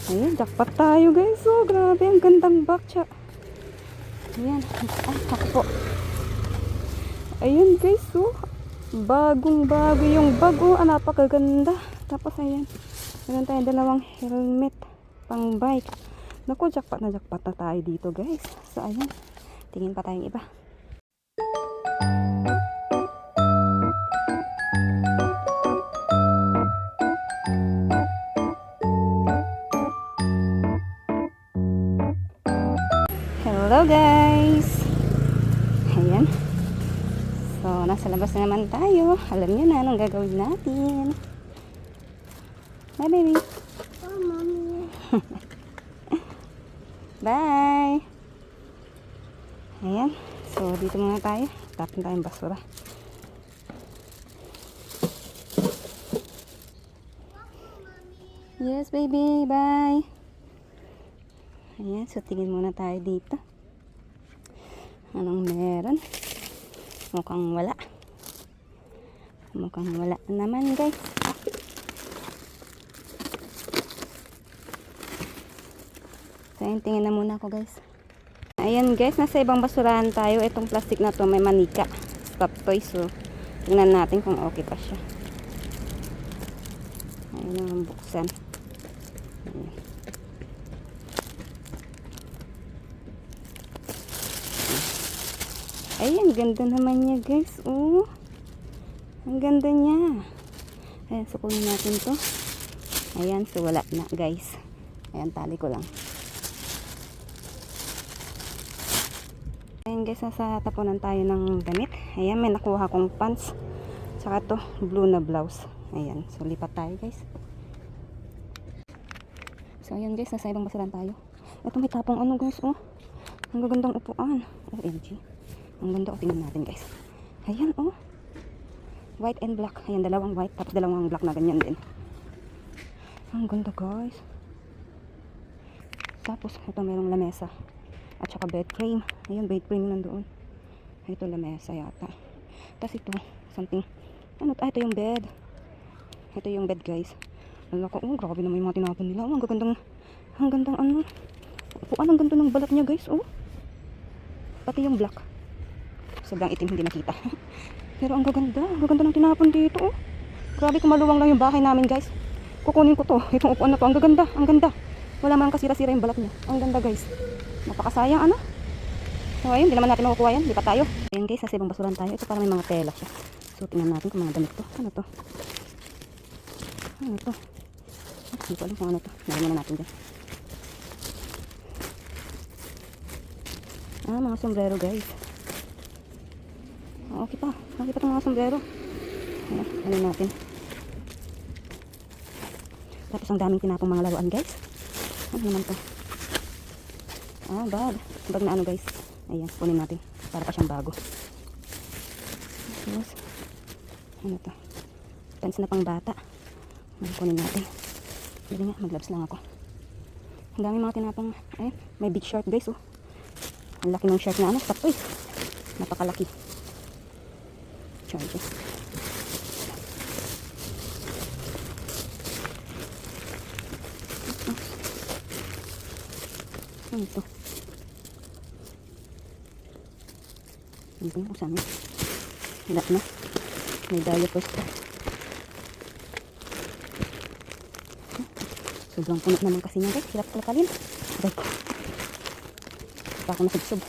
Ayan, jackpot tayo guys. Oh, grabe, ang gandang box. Ayan, ay, ako po. Ayan guys, oh. Bagong bago yung bag, oh. Napakaganda. Tapos ayan, meron tayong dalawang helmet pang bike. Naku, jackpot na tayo dito guys. So ayan, tingin pa tayong iba. Hello guys. Ayan. So, nasa labas na naman tayo. Alam niyo na anong gagawin natin. Bye, baby. Oh, mommy. Bye. Ayan. So, dito muna tayo. Tapin tayong basura. Yes, baby. Bye. Ayan. So, tingin muna tayo dito. Anong meron? Mukhang wala. Mukhang wala naman guys. So ayun, tingin na muna ako guys. Ayan guys, nasa ibang basurahan tayo. Itong plastic na to may manika. Stop toys. So tingnan natin kung okay pa siya. Ayun ang buksan. Ayan. Ayan, ganda naman niya guys. Oh, ang ganda niya. Ayan, so kunin natin to. Ayan, so wala na guys. Ayan, tali ko lang. Ayan guys, nasa tapunan tayo ng damit. Ayan, may nakuha kong pants. Tsaka to, blue na blouse. Ayan, so lipat tayo guys. So ayan guys, nasa ibang basuran tayo. Ito may tapong ano guys, oh. Ang gagandang upuan. OMG. Ang ganda, o tingnan natin guys. Ayan, oh. White and black. Ayan, dalawang white tapos dalawang black na ganyan din. Ang ganda guys. Tapos ito merong lamesa at saka bed frame. Ayan, bed frame nandoon. Ito lamesa yata. Tapos ito something, ano, ito yung bed. Ito yung bed guys. Alam ko, oh, grabe naman yung mga tinapon nila. Oh, ang gandang ano, upuan. Ang ganda ng balat niya guys, oh. Pati yung black, sobrang itim, hindi nakita. Pero ang gaganda ng tinapon dito, oh. Grabe, kumaluwang lang yung bahay namin guys. Kukunin ko to, itong upuan na to. Ang ganda. Wala man kasira-sira yung balat niya. Ang ganda guys. Napakasayang ano. So ayun, hindi naman natin makukuha yan. Lipat tayo. Ayun guys, sa ibang basuran tayo. Ito parang may mga tela siya. So tingnan natin kung mga damit to. Ano to? Hindi ko alam kung ano to. Narinig na natin dyan. Mga sombrero guys. Okay pa itong mga sombrero. Ayan, ano natin. Tapos ang daming tinapong mga laruan guys. Ano naman to? Bag na ano guys. Ayan, kunin natin para pa siyang bago. Tapos ano to? Pants na pang bata. Kunin natin. Hindi nga, mag-gloves lang ako. Ang daming mga tinapong. Ayan, may big short guys, oh. Ang laki ng shirt na ano, stop toys. Napakalaki. Charges. Ano ito? Hindi ko na kung saan. Wala na. May diapers pa. Sobrang punot naman kasi niya guys. Hirap talakalin. Aray ko. Pa ako nasubsob.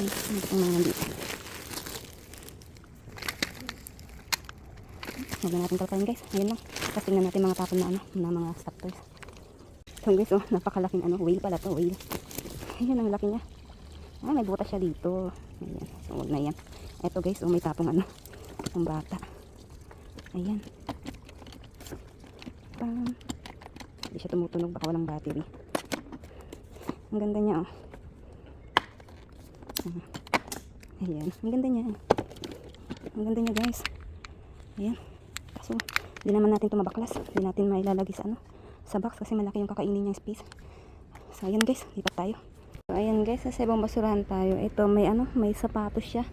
Hindi ko mga nandito. Huwag na natin talakayin guys. Ayun lang. Tapos tingnan natin mga tapon na ano, na mga stock toys. So guys, oh, napakalaking ano, whale pala to, whale. Ayun, ang laki niya. May butas siya dito. Ayan. So huwag na yan. Eto guys, oh, may tapong ano, ng bata. Ayan. Hindi siya tumutunog, baka walang battery. Ang ganda niya, oh. Ayan, ang ganda niya. Ang ganda niya guys. Ayan. Kaso hindi naman natin ito mabaklas. Hindi natin mailalagay sa ano, sa box kasi malaki yung kakainin niyang space. So ayan guys, lipat tayo. So ayan guys, sa ibang basurahan tayo. Ito may ano, may sapatos siya.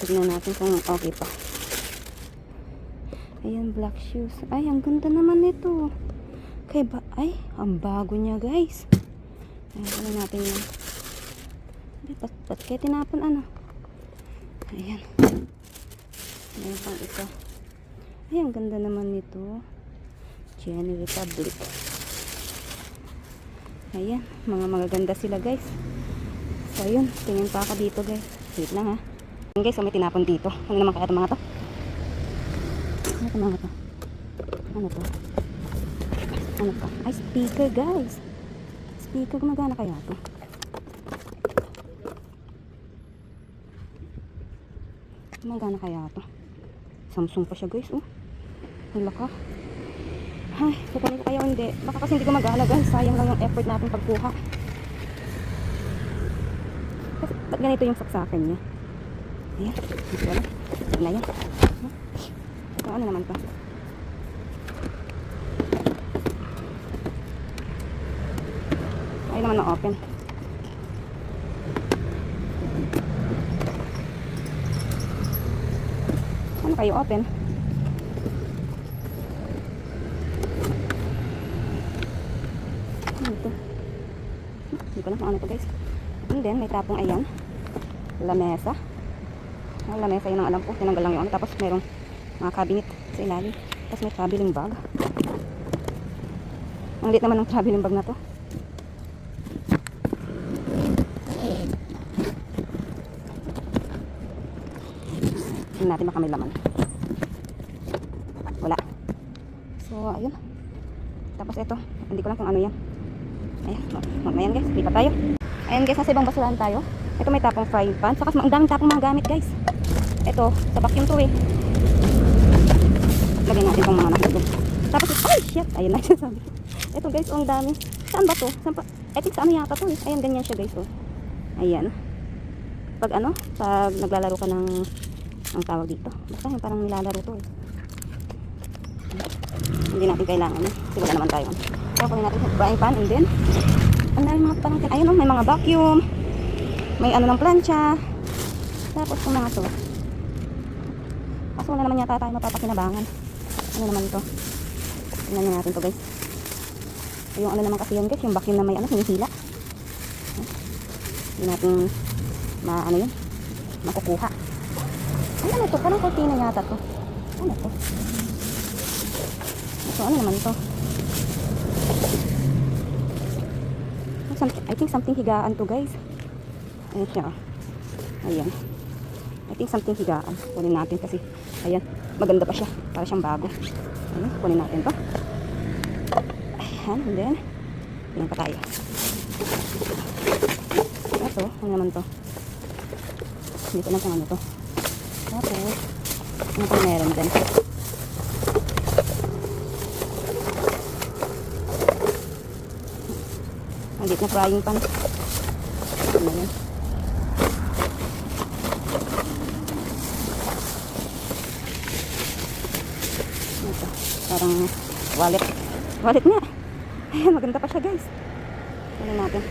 Tignan natin kung okay pa. Ayan, black shoes. Ay, ang ganda naman nito. Kaya ba? Ay, ang bago niya, guys. Ayan, ano natin yan. Ay, ba't kaya tinapon ano? Ayan. Ayan pang isa. Ay, ang ganda naman nito. Jenny Republic. Ayan, mga magaganda sila, guys. So, yun. Tingin pa ako dito, guys. Wait lang, ha. Ayan, guys, so may tinapon dito. Ano naman kaya itong mga to? Ano itong mga to? Ano to? Ano to? Ay, speaker, guys. Speaker, gumagana kaya to? Gumagana kaya to? Samsung pa siya, guys, oh. Wala ka. Ay, kukunin ko kaya o hindi. Baka kasi hindi gumagana, guys. Sayang lang yung effort natin pagkuha. Kasi, ba't ganito yung saksakin niya? Ayan. Ito na. Ito na yan. Ito, ano naman to? Ay naman na open. Ano kayo open? Ano ito? Hindi ko na kung ano to, guys. And then may tapong ayan. Lamesa. Ang lamesa yun ang alam ko. Tinanggal lang yung ano. Tapos merong mga cabinet sa ilalim. Tapos may traveling bag. Ang liit naman ng traveling bag na to. Tingnan natin baka may laman. Wala. So, ayun. Tapos ito. Hindi ko lang kung ano yan. Ayan. Ayan, guys. Lipat tayo. Ayan, guys. Nasa ibang basurahan tayo. Ito may tapong frying pan. Saka ang daming tapong mga gamit, guys. Ito. Sa vacuum to eh. Lagyan natin itong mga nakatulog. Tapos, ay, shit. Ayun na sabi. Ito, guys. Ang dami. Saan ba to? Saan pa? I think sa ano yata to eh. Ayan, ganyan siya, guys. Oh. Ayan. Pag ano? Pag naglalaro ka ng ang tawag dito. Basta yung parang nilalaro to eh. Hindi natin kailangan eh. Kasi wala naman tayo. Kaya kunin natin yung frying pan and then ang dami mga parang ayun oh, may mga vacuum. May ano ng plancha. Tapos yung mga to. Kaso wala naman yata tayo mapapakinabangan. Ano naman to? Tingnan natin to, guys. Yung ano naman kasi yan, guys. Yung vacuum na may ano, hinihila. Hindi natin ano yun makukuha. Ay, ano to? Parang cortina yata to. Ano to? Ito, ano naman to? I think something higaan to, guys. Ayan siya. Ayan. I think something higaan. Kunin natin kasi, ayan, maganda pa siya. Para siyang bago. Ayan, kunin natin to. Ayan, and then, ayan pa tayo. Ito, ano naman to? Dito lang kung ano to. Tapos, ano pang meron din? Ang liit na frying pan. Ano yan? Ito, parang wallet. Wallet nga. Ayan, maganda pa siya, guys. Ano natin?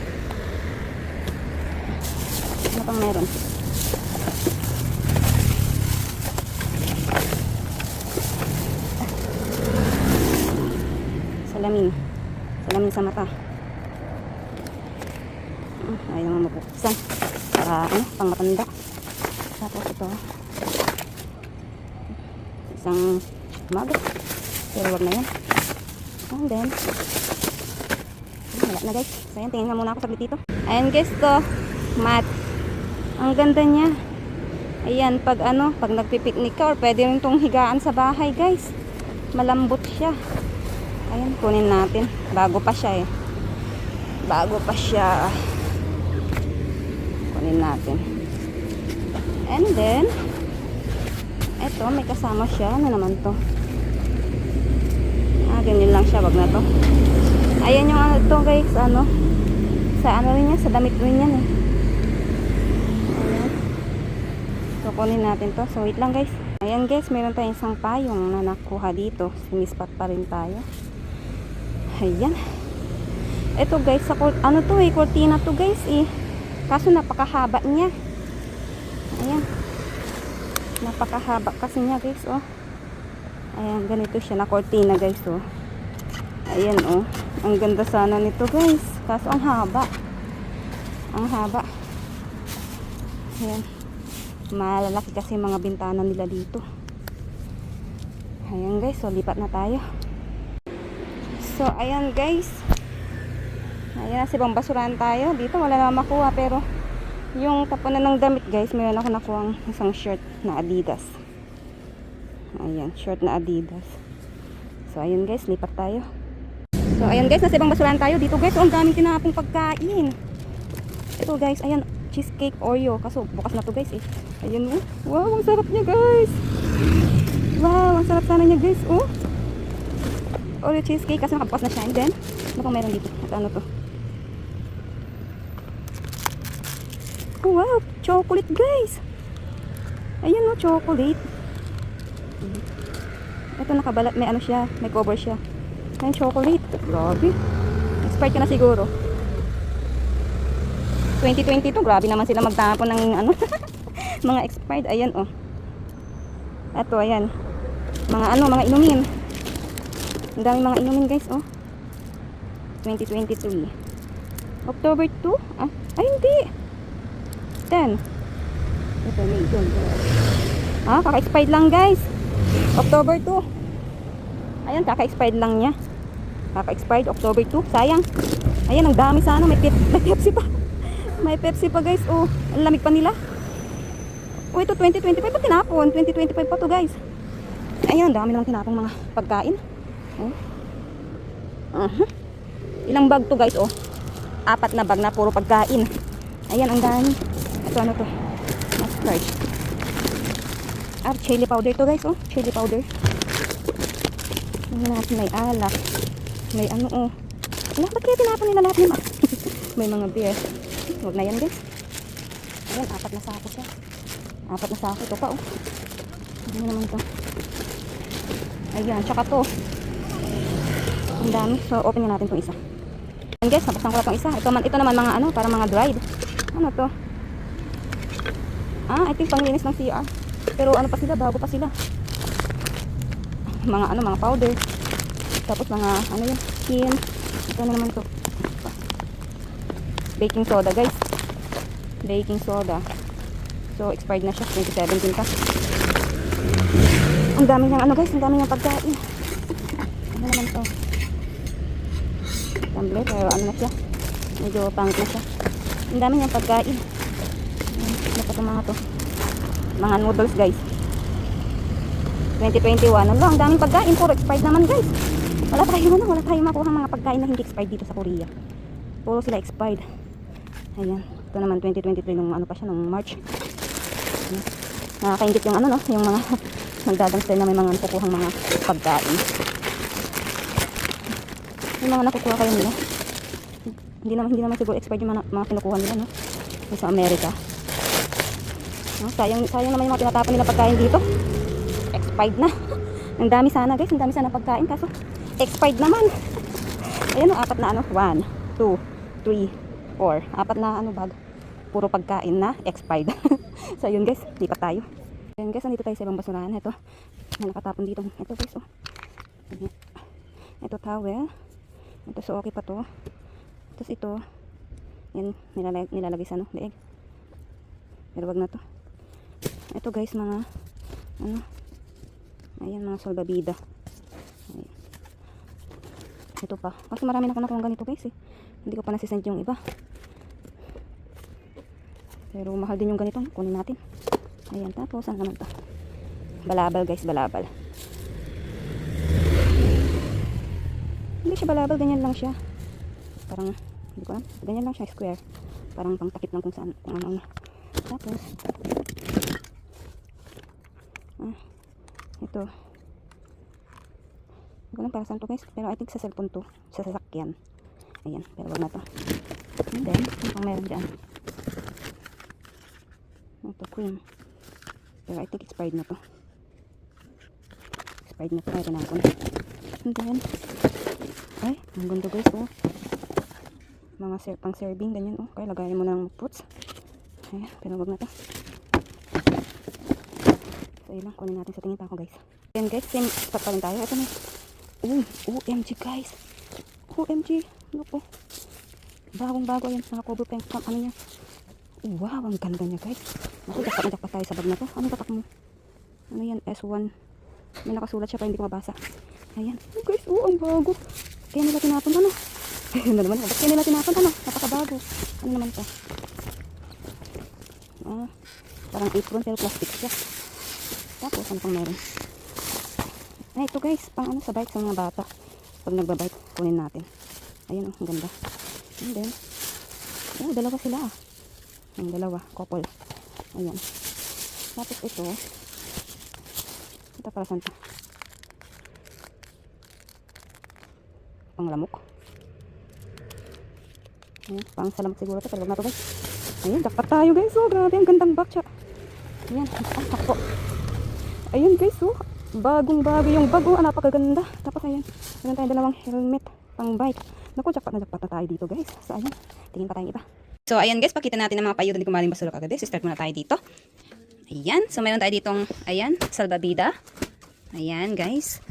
Ano pang meron? Salamin sa mata. Ayaw naman mabuksan para ano, pang matanda. Tapos ito isang mug, pero wag na yan. And then wala na, guys. So yan, tingin nga muna ako saglit dito. Ayan, guys, to mat. Ang ganda niya. Ayan, pag ano, pag nagpipiknik ka or pwede rin itong higaan sa bahay, guys. Malambot siya. Ayan, kunin natin. Bago pa siya eh. Bago pa siya. Kunin natin. And then, eto, may kasama siya. Ano naman to? Ganyan lang siya. Wag na to. Ayan yung ano to, guys. Ano? Sa ano rin yan? Sa damit rin yan eh. Ayan. So, kunin natin to. So, wait lang, guys. Ayan, guys. Meron tayong isang payong na nakuha dito. Sumispat pa rin tayo. Ayan. Ito, guys, sa ano to eh, cortina to, guys eh. Kaso napakahaba niya. Ayan. Napakahaba kasi niya, guys, oh. Ayan, ganito siya na cortina guys, oh. Ayan, oh. Ang ganda sana nito guys. Kaso ang haba. Ang haba. Ayan. Malalaki kasi mga bintana nila dito. Ayan guys, so lipat na tayo. So, ayan guys. Ayan, sa ibang basurahan tayo. Dito wala na makuha, pero yung tapunan ng damit guys, mayroon ako nakuha isang shirt na Adidas. Ayan, shirt na Adidas. So, ayan guys, lipat tayo. So, ayan guys, nasa ibang basurahan tayo. Dito guys, oh, ang daming tinapong pagkain. Ito guys, ayan, cheesecake Oreo. Kaso, bukas na to guys eh. Ayan, oh. Wow, ang sarap niya guys. Wow, ang sarap sana niya guys, oh. Oreo cheesecake, kasi nakabukas na siya. And then, ano pang meron dito? At ano to? Oh, wow, chocolate guys. Ayan, oh, chocolate. Ito nakabalat, may ano siya, may cover siya. Ayan, chocolate. Grabe. Expired ka na siguro. 2022, grabe naman sila magtapon ng ano, mga expired. Ayan, oh. Ito, ayan. Mga ano, mga inumin. Ang daming mga inumin guys, oh. 2023. October 2? Ah, ay hindi. 10. Ito, May, June. Ah, kaka-expired lang guys. October 2. Ayan, kaka-expired lang niya. Kaka-expired, October 2. Sayang. Ayan, ang dami sana. May Pepsi pa. May Pepsi pa guys, oh. Ang lamig pa nila. Oh, ito 2025 pa tinapon. 2025 pa to guys. Ayan, dami naman tinapong mga pagkain. Oh. Ilang bag to guys, oh. 4 na bag na puro pagkain. Ayan, ang dami. Ito ano to? Mustard. Ah, chili powder to guys, oh. Chili powder. Tingnan natin, may alak. May ano, oh. Wala, ba't kaya tinapon nila lahat yung may mga beer. Huwag na yan guys. Ayan, 4 na sako siya. 4 na sako. Ito pa, oh. Ano naman to? Ayan, tsaka to. Ang dami. So, open na natin itong isa. Ayan guys, nabuksan ko na itong isa. Ito naman mga ano, para mga dried. Ano to? Ah, I think panglinis ng CR. Pero ano pa sila, bago pa sila. Mga ano, mga powder. Tapos mga, ano yun, skin. Ito na naman to. Baking soda guys. Baking soda. So, expired na siya. 2017 pa. Ang dami niyang ano guys, ang dami niyang pagkain. Ano naman to? Tumbler, pero ano na siya? Medyo pangit na siya. Ang dami niyang pagkain. Ano pa itong mga to? Mga noodles guys. 2021. Ano, ang daming pagkain. Puro expired naman guys. Wala tayong makuha mga pagkain na hindi expired dito sa Korea. Puro sila expired. Ayan. Ito naman 2023 nung ano pa siya, nung March. Nakakaingit yung ano no, yung mga nagdadangster na may mga nakukuhang mga pagkain. Yung mga nakukuha kayo nila. Hindi naman siguro expired yung mga kinukuha nila no. Yung sa Amerika. No, sayang naman yung mga tinatapon nila pagkain dito. Expired na. Ang dami sana guys, ang dami sana pagkain kaso expired naman. Ayan o, 4 na ano, 1, 2, 3, 4. 4 na ano bag. Puro pagkain na expired. So yun guys, lipat tayo. Ayan guys, nandito tayo sa ibang basurahan. Ito, may nakatapon dito. Ito guys, oh. Ito towel. Ito, so okay pa to. Tapos ito, yan, nilalagay sa ano, leeg. Pero wag na to. Ito guys, mga ano, ayan, mga salbabida. Ayan. Ito pa. Kasi marami na ako nakuha ganito guys eh. Hindi ko pa nasisend yung iba. Pero mahal din yung ganito. Kunin natin. Ayan, tapos ano naman to? Balabal guys, balabal. Hindi siya balabal, ganyan lang siya. Parang, hindi ko alam. Ganyan lang siya, square. Parang pang takip lang kung saan, kung ano. Tapos, ito. Hindi ko alam para saan to guys. Pero I think sa cellphone to. Sa sasakyan. Ayan, pero wag na to. And then, ano pang meron dyan? Ito, cream. Pero I think expired na to. Expired na to. Mayroon na ako. And then, ay, ang ganda guys, oh. Mga pang serving, ganyan, oh. Kaya lagayan mo ng fruits. Ayan, pero wag na to. So, yun lang. Kunin natin sa tingin pa ako guys. Ayan guys, same spot pa rin tayo. Ito na. OMG guys. OMG. Look po. Bagong bago. Ayan, naka-cover pa yung ano niya. Wow, ang ganda niya guys. Naku, jackpot tayo sa bag na to. Anong tatak mo? Ano yan? S1. May nakasulat siya pa, hindi ko mabasa. Ayan. Oh guys, ang bago. Kaya nila tinapon ano? Ayun na naman. Ba't kaya nila tinapon ano? Napakabago. Ano naman to? Parang apron pero plastic siya. Tapos, ano pang meron? Ay, ito guys, pang ano sa bike sa mga bata. Pag nagbabike, kunin natin. Ayun, ang ganda. And then, dalawa sila ang dalawa, couple. Ayan. Tapos ito para saan to? Pang lamok. Ayan, pang salamok siguro to, pero wag na to guys. Ayan, jackpot tayo guys. Grabe, ang gandang bag siya. Ayan, takpo. Ayan guys, bagong bago yung bag, napakaganda. Tapos ayan, meron tayong dalawang helmet pang bike. Naku, jackpot na tayo dito guys. So ayan, tingin pa tayong iba. So ayan guys, pakita natin ang mga payuda ni Kumaring Basulok kagabi. So start muna tayo dito. Ayan, so meron tayo ditong, ayan, salbabida. Ayan guys.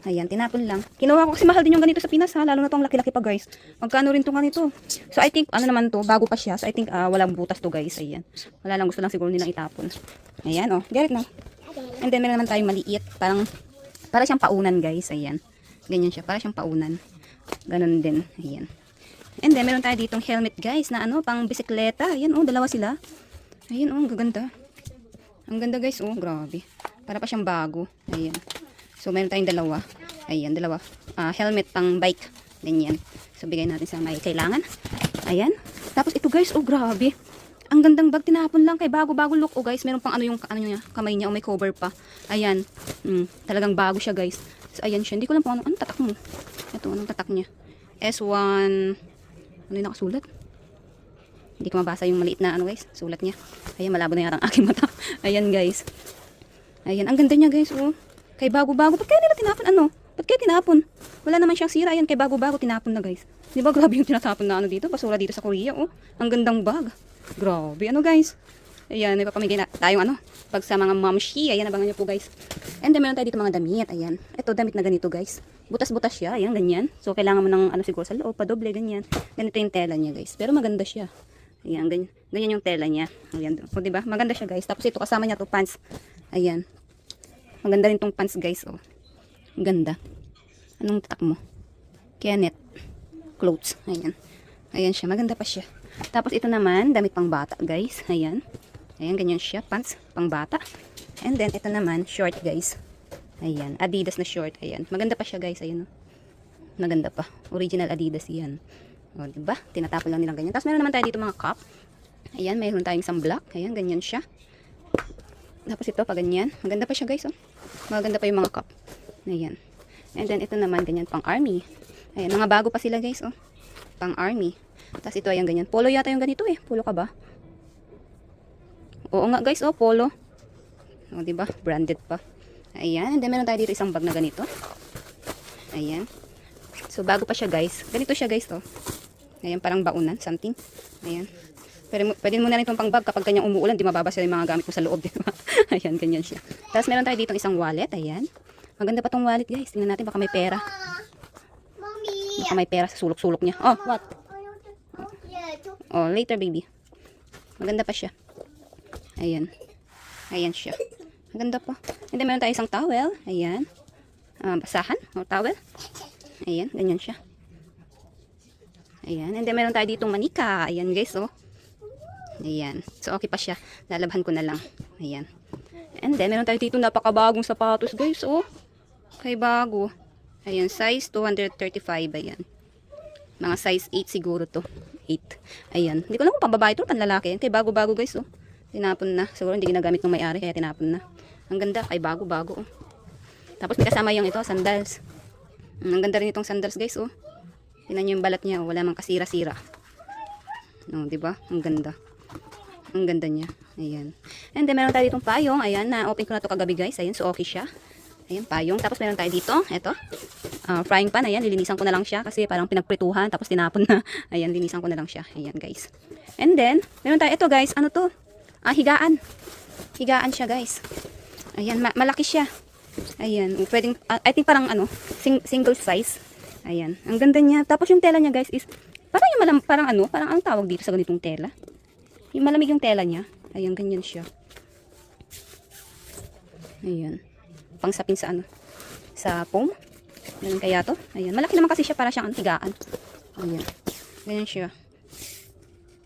Ayan, tinapon lang. Kinuha ko kasi mahal din yung ganito sa Pinas lalo na tong laki-laki pa guys. Magkano rin tong ganito? So I think, ano naman to, bago pa siya. So I think, walang butas to guys. Ayan. Wala lang, gusto lang siguro nilang itapon. Ayan, get it na. And then meron naman tayong maliit. Para siyang paunan guys. Ayan. Ganyan siya, para siyang paunan. Ganon din. Ayan. And then meron tayo ditong helmet guys na pang bisikleta. Ayan, dalawa sila. Ayan, ang gaganda. Ang ganda guys, grabe. Para pa siyang bago. Ayan. So meron tayong dalawa. Ayan, dalawa. Helmet pang bike. Ganyan. So bigay natin sa may kailangan. Ayan. Tapos ito guys, grabe. Ang gandang bag, tinapon lang kay bago-bago look. Guys, meron pang yung niya, kamay niya, may cover pa. Ayan. Talagang bago siya guys. So ayan siya. Hindi ko lang po anong tatak mo. Ito, anong tatak niya? S1. Ano yung nakasulat? Hindi ko mabasa yung maliit na guys, sulat niya. Ayan, malabo na yata ang aking mata. Ayan guys. Ayan, ang ganda niya guys. Kay bago-bago. Ba't kaya nila tinapon Ba't kaya tinapon? Wala naman siyang sira. Ayan, kay bago-bago tinapon na guys. Di ba grabe yung tinatapon na dito? Basura dito sa Korea. Ang gandang bag. Grabe, guys. Ayan, ipapamigay na tayong pag sa mga mamshi. Ayan, abangan niyo po guys. And then meron tayo dito mga damit. Ayan. Ito, damit na ganito guys. Butas-butas siya. Ayan, ganyan. So, kailangan mo ng siguro sa loob, padoble, ganyan. Ganito yung tela niya guys. Pero maganda siya. Ayan, ganyan yung tela niya. Ayan, diba? Maganda siya guys. Tapos ito, kasama niya to pants. Ayan. Maganda rin tong pants guys. Ang ganda. Anong tatak mo? Kenneth. Clothes. Ayan. Ayan siya. Maganda pa siya. Tapos ito naman, damit pang bata guys. Ayan. Ayan, ganyan siya. Pants pang bata. And then, ito naman, short guys. Ayan. Adidas na short. Ayan. Maganda pa siya guys. Ayan. Maganda pa. Original Adidas yan. Diba? Tinatapon lang nilang ganyan. Tapos meron naman tayo dito mga cup. Ayan, mayroon tayong sunblock. Ayan, ganyan siya. Tapos ito, pa ganyan. Maganda pa siya guys. Maganda pa yung mga cup. Ayan. And then ito naman, ganyan pang army. Ayan, mga bago pa sila guys. Pang army. Tapos ito, ayan, ganyan. Polo yata yung ganito Polo ka ba? Oo nga guys, polo. Diba? Branded pa. Ayan. And then meron tayo dito isang bag na ganito. Ayan. So, bago pa siya guys. Ganito siya guys Ayan, parang baunan, something. Ayan. Pero pwede mo na rin itong pang bag kapag kanyang umuulan, di mababasa yung mga gamit mo sa loob, di ba? Ayan, ganyan siya. Tapos meron tayo dito isang wallet, ayan. Maganda pa tong wallet guys. Tingnan natin, baka may pera. Mommy. Baka may pera sa sulok-sulok niya. What? Later baby. Maganda pa siya. Ayan. Ayan siya. Maganda pa. And then meron tayo isang towel. Ayan. Basahan o towel. Ayan, ganyan siya. Ayan. And then meron tayo ditong manika. Ayan guys, Ayan. So okay pa siya. Lalabhan ko na lang. Ayan. And then meron tayo dito napakabagong sapatos guys, Kay bago. Ayan, size 235. Ayan. Mga size 8 siguro to. 8. Ayan. Hindi ko lang kung pambabae to, panlalaki. Kay bago-bago guys, Tinapon na. Siguro hindi ginagamit ng may-ari kaya tinapon na. Ang ganda, kay bago-bago, Tapos may kasama yung ito, sandals. Ang ganda rin itong sandals guys, Tingnan niyo yung balat niya, wala mang kasira-sira. Di ba? Ang ganda. Ang ganda niya. Ayan. And then meron tayo ditong payong. Ayan, na-open ko na to kagabi guys. Ayan, so okay siya. Ayan, payong. Tapos meron tayo dito, ito. Frying pan. Ayan, lilinisan ko na lang siya kasi parang pinagprituhan tapos tinapon na. Ayan, linisan ko na lang siya. Ayan guys. And then, meron tayo ito guys. Ano to? Higaan. Higaan siya guys. Ayan, malaki siya. Ayan, pwedeng, I think parang ano, single size. Ayan, ang ganda niya. Tapos yung tela niya guys is, parang yung parang ano, parang ang tawag dito sa ganitong tela. Yung malamig yung tela niya. Ayan, ganyan siya. Ayan. Pangsapin sa ano, sa foam. Ganun kaya to. Ayan, malaki naman kasi siya para siyang antigaan. Ayan, ganyan siya.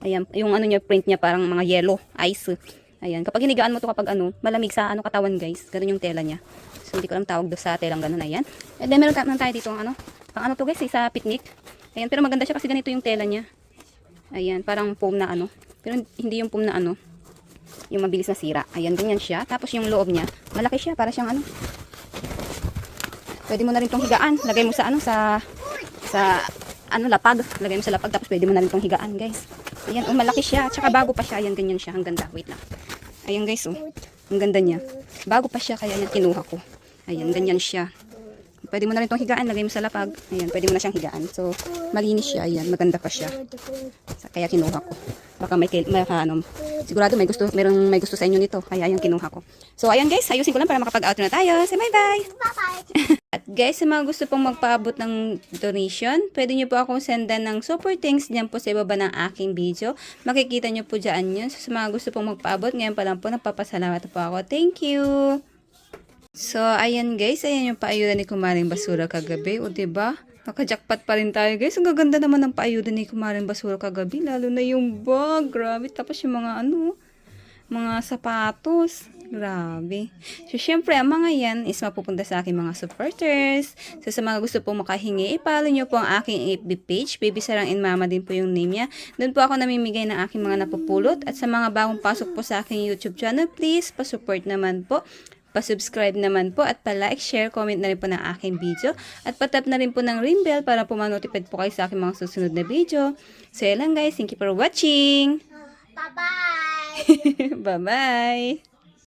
Ayan, yung ano niya, print niya parang mga yellow, ice. Ayan, kapag hinigaan mo to kapag ano, malamig sa ano katawan guys. Ganun yung tela niya. So, hindi ko alam tawag do sa telang ganun. Ayan. And then, meron tayo dito ano, pang ano to guys, sa picnic. Ayan, pero maganda siya kasi ganito yung tela niya. Ayan, parang foam na ano. Pero hindi yung foam na ano, yung mabilis na sira. Ayan, ganyan siya. Tapos yung loob niya, malaki siya, para siyang ano. Pwede mo na rin tong higaan. Lagay mo sa ano, sa ano, lapag. Lagay mo sa lapag, tapos pwede mo na rin tong higaan, guys. Ayan, oh, malaki siya. Tsaka bago pa siya. Ayan, ganyan siya. Ang ganda. Wait lang. Ayan, guys, oh. Ang ganda niya. Bago pa siya, kaya yan kinuha ko. Ayan, ganyan siya. Pwede mo na rin tong higaan. Lagay mo sa lapag. Ayan, pwede mo na siyang higaan. So, malinis siya. Ayan, maganda pa siya. Kaya kinuha ko. Baka may ano, sigurado may gusto sa inyo nito. Kaya ayan, kinuha ko. So, ayan guys, ayusin ko lang para makapag-outro na tayo. Say bye-bye! Bye-bye. At guys, sa mga gusto pong magpaabot ng donation, pwede nyo po akong sendan ng super thanks dyan po sa ibaba ng aking video. Makikita nyo po dyan yun. So, sa mga gusto pong magpaabot, ngayon pa lang po, nagpapasalamat po ako. Thank you! So, ayan guys, ayan yung paayuda ni Kumaring Basura kagabi. O, diba? Naka-jackpot pa rin tayo guys. Ang gaganda naman ng paayuda ni Kumaring Basura kagabi. Lalo na yung bag. Grabe. Tapos yung mga ano, mga sapatos. Grabe. So, syempre, ang mga yan is mapupunta sa aking mga supporters. So, sa mga gusto pong makahingi, i-follow nyo po ang aking FB page. Baby Sarang and Mama din po yung name niya. Doon po ako namimigay ng aking mga napupulot. At sa mga bagong pasok po sa aking YouTube channel, please, pa-support naman po. Pa-subscribe naman po at pa-like, share, comment na rin po ng aking video. At patap na rin po ng ring bell para po ma-notify po kayo sa aking mga susunod na video. So, yan lang guys. Thank you for watching. Bye-bye. Bye-bye.